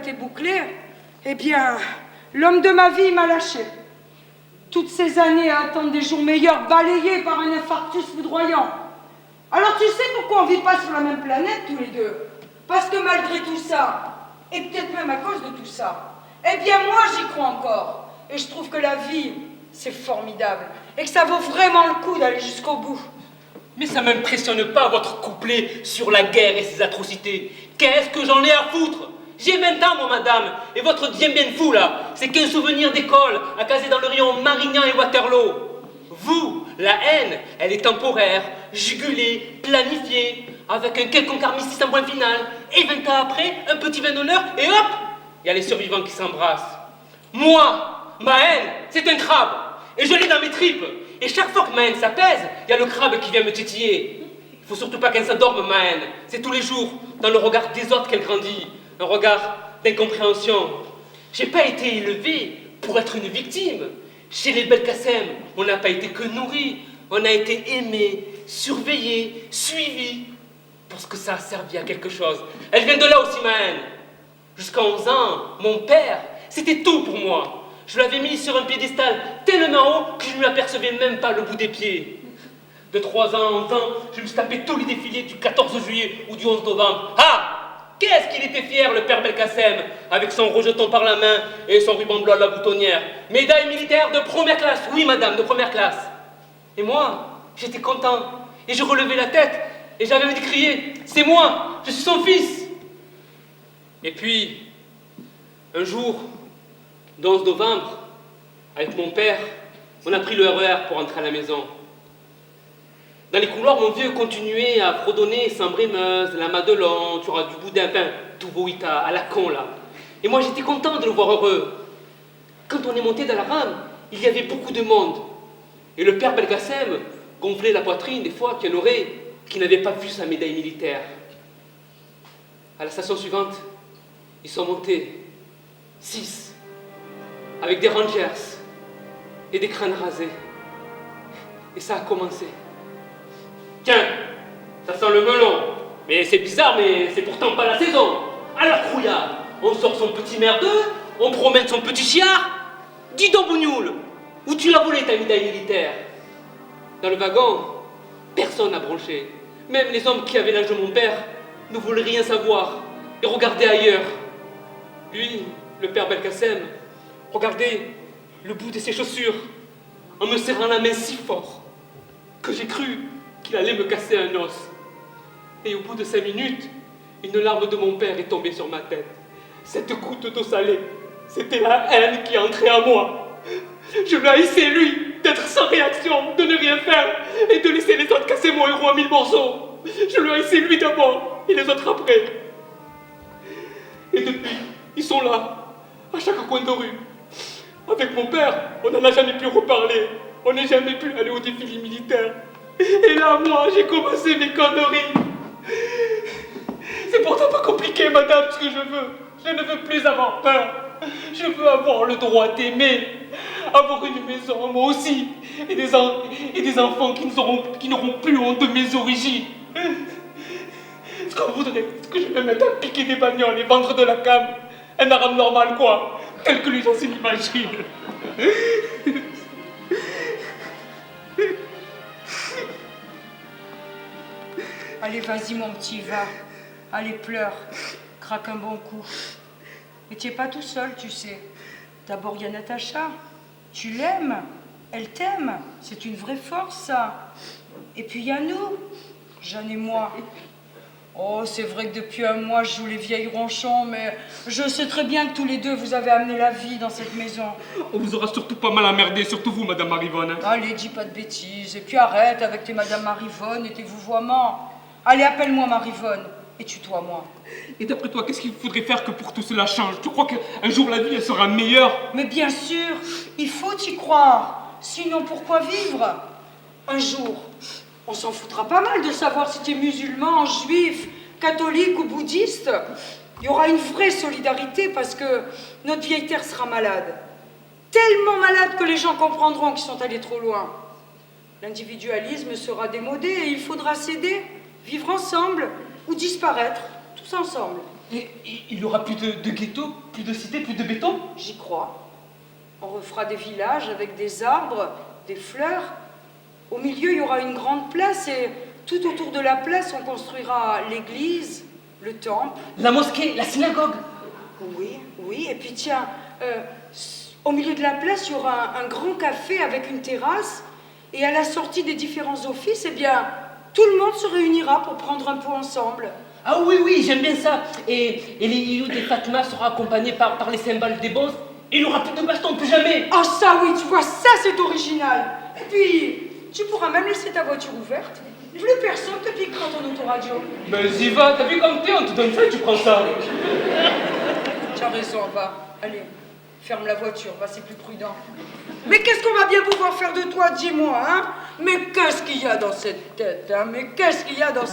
été bouclée, eh bien, l'homme de ma vie m'a lâché. Toutes ces années à attendre des jours meilleurs, balayés par un infarctus foudroyant. Alors tu sais pourquoi on vit pas sur la même planète tous les deux? Parce que malgré tout ça, et peut-être même à cause de tout ça, eh bien moi j'y crois encore. Et je trouve que la vie, c'est formidable. Et que ça vaut vraiment le coup d'aller jusqu'au bout. Mais ça m'impressionne pas votre couplet sur la guerre et ses atrocités. Qu'est-ce que j'en ai à foutre? J'ai 20 ans, moi, madame, et votre Dien Bien Phu, là, c'est qu'un souvenir d'école, à caser dans le rayon Marignan et Waterloo. Vous, la haine, elle est temporaire, jugulée, planifiée, avec un quelconque armistice en point final, et 20 ans après, un petit vin d'honneur, et hop, il y a les survivants qui s'embrassent. Moi, ma haine, c'est un crabe, et je l'ai dans mes tripes, et chaque fois que ma haine s'apaise, il y a le crabe qui vient me titiller. Il faut surtout pas qu'elle s'endorme, ma haine, c'est tous les jours, dans le regard des autres qu'elle grandit. Un regard d'incompréhension. J'ai pas été élevé pour être une victime. Chez les Belkacem, on n'a pas été que nourri, on a été aimé, surveillé, suivi, parce que ça a servi à quelque chose. Elle vient de là aussi, ma haine. Jusqu'à 11 ans, mon père, c'était tout pour moi. Je l'avais mis sur un piédestal tellement haut que je ne lui apercevais même pas le bout des pieds. De 3 ans en 11 ans, je me suis tapé tous les défilés du 14 juillet ou du 11 novembre. Ah! Qu'est-ce qu'il était fier, le père Belkacem, avec son rejeton par la main et son ruban bleu à la boutonnière. Médaille militaire de première classe, oui madame, de première classe. Et moi, j'étais content, et je relevais la tête, et j'avais envie de crier, c'est moi, je suis son fils. Et puis, un jour, le 11 novembre, avec mon père, on a pris le RER pour rentrer à la maison. Dans les couloirs, mon vieux continuait à fredonner Saint-Brémeuse, la Madelon, tu auras du boudin, enfin, tout boïta, à la con, là. Et moi, j'étais content de le voir heureux. Quand on est monté dans la rame, il y avait beaucoup de monde. Et le père Belkacem gonflait la poitrine, des fois, qu'il y en aurait qui n'avaient pas vu sa médaille militaire. À la station suivante, ils sont montés, 6, avec des rangers et des crânes rasés. Et ça a commencé. Tiens, ça sent le melon. Mais c'est bizarre, mais c'est pourtant pas la saison. Alors, Crouillard, on sort son petit merdeux, on promène son petit chiard. Dis donc, Bougnoul, où tu l'as volé ta médaille militaire? Dans le wagon, personne n'a bronché. Même les hommes qui avaient l'âge de mon père ne voulaient rien savoir et regardaient ailleurs. Lui, le père Belkacem, regardait le bout de ses chaussures en me serrant la main si fort que j'ai cru qu'il allait me casser un os. Et au bout de 5 minutes, une larme de mon père est tombée sur ma tête. Cette goutte d'eau salée, c'était la haine qui entrait en moi. Je le haïssais, lui, d'être sans réaction, de ne rien faire et de laisser les autres casser mon héros en 1000 morceaux. Je le haïssais, lui d'abord, et les autres après. Et depuis, ils sont là, à chaque coin de rue. Avec mon père, on n'en a jamais pu reparler. On n'est jamais pu aller au défilé militaire. Et là, moi, j'ai commencé mes conneries. C'est pourtant pas compliqué, madame, ce que je veux. Je ne veux plus avoir peur. Je veux avoir le droit d'aimer. Avoir une maison, moi aussi. Et des enfants qui n'auront plus honte de mes origines. Ce qu'on voudrait, c'est que je vais mettre à piquer des bagnoles et vendre de la cam. Un arabe normal, quoi. Tel que les gens s'imaginent. Allez, vas-y, mon petit, va. Allez, pleure. Craque un bon coup. Mais tu n'es pas tout seul, tu sais. D'abord, il y a Natacha. Tu l'aimes. Elle t'aime. C'est une vraie force, ça. Et puis, il y a nous, Jeanne et moi. Oh, c'est vrai que depuis un mois, je joue les vieilles ronchons, mais je sais très bien que tous les deux, vous avez amené la vie dans cette maison. On vous aura surtout pas mal emmerdé, surtout vous, madame Marivonne. Allez, dis pas de bêtises. Et puis arrête avec tes madame Marivonne et tes vouvoiements. Allez, appelle-moi Marivonne et tutoie-moi. Et d'après toi, qu'est-ce qu'il faudrait faire que pour tout cela change? Tu crois qu'un jour la vie, elle sera meilleure? Mais bien sûr, il faut y croire. Sinon, pourquoi vivre? Un jour, on s'en foutra pas mal de savoir si tu es musulman, juif, catholique ou bouddhiste. Il y aura une vraie solidarité parce que notre vieille terre sera malade. Tellement malade que les gens comprendront qu'ils sont allés trop loin. L'individualisme sera démodé et il faudra céder, vivre ensemble ou disparaître, tous ensemble. Et il y aura plus de ghetto, plus de cité, plus de béton? J'y crois. On refera des villages avec des arbres, des fleurs. Au milieu, il y aura une grande place et tout autour de la place, on construira l'église, le temple. La mosquée, la synagogue? Oui, oui. Et puis tiens, au milieu de la place, il y aura un grand café avec une terrasse. Et à la sortie des différents offices, eh bien, tout le monde se réunira pour prendre un pot ensemble. Ah oui, oui, j'aime bien ça. Et les Youyou des Fatma sera accompagné par les cymbales des bosses. Et il n'y aura plus de baston, plus jamais. Ah ça oui, tu vois, ça c'est original. Et puis, tu pourras même laisser ta voiture ouverte. Plus personne te piquera ton autoradio. Mais y va, t'as vu comme t'es, on te donne ça et tu prends ça. Tu as raison, va. Allez, ferme la voiture, va, c'est plus prudent. Mais qu'est-ce qu'on va bien pouvoir faire de toi, dis-moi, hein? Mais qu'est-ce qu'il y a dans cette tête, hein? Mais qu'est-ce qu'il y a dans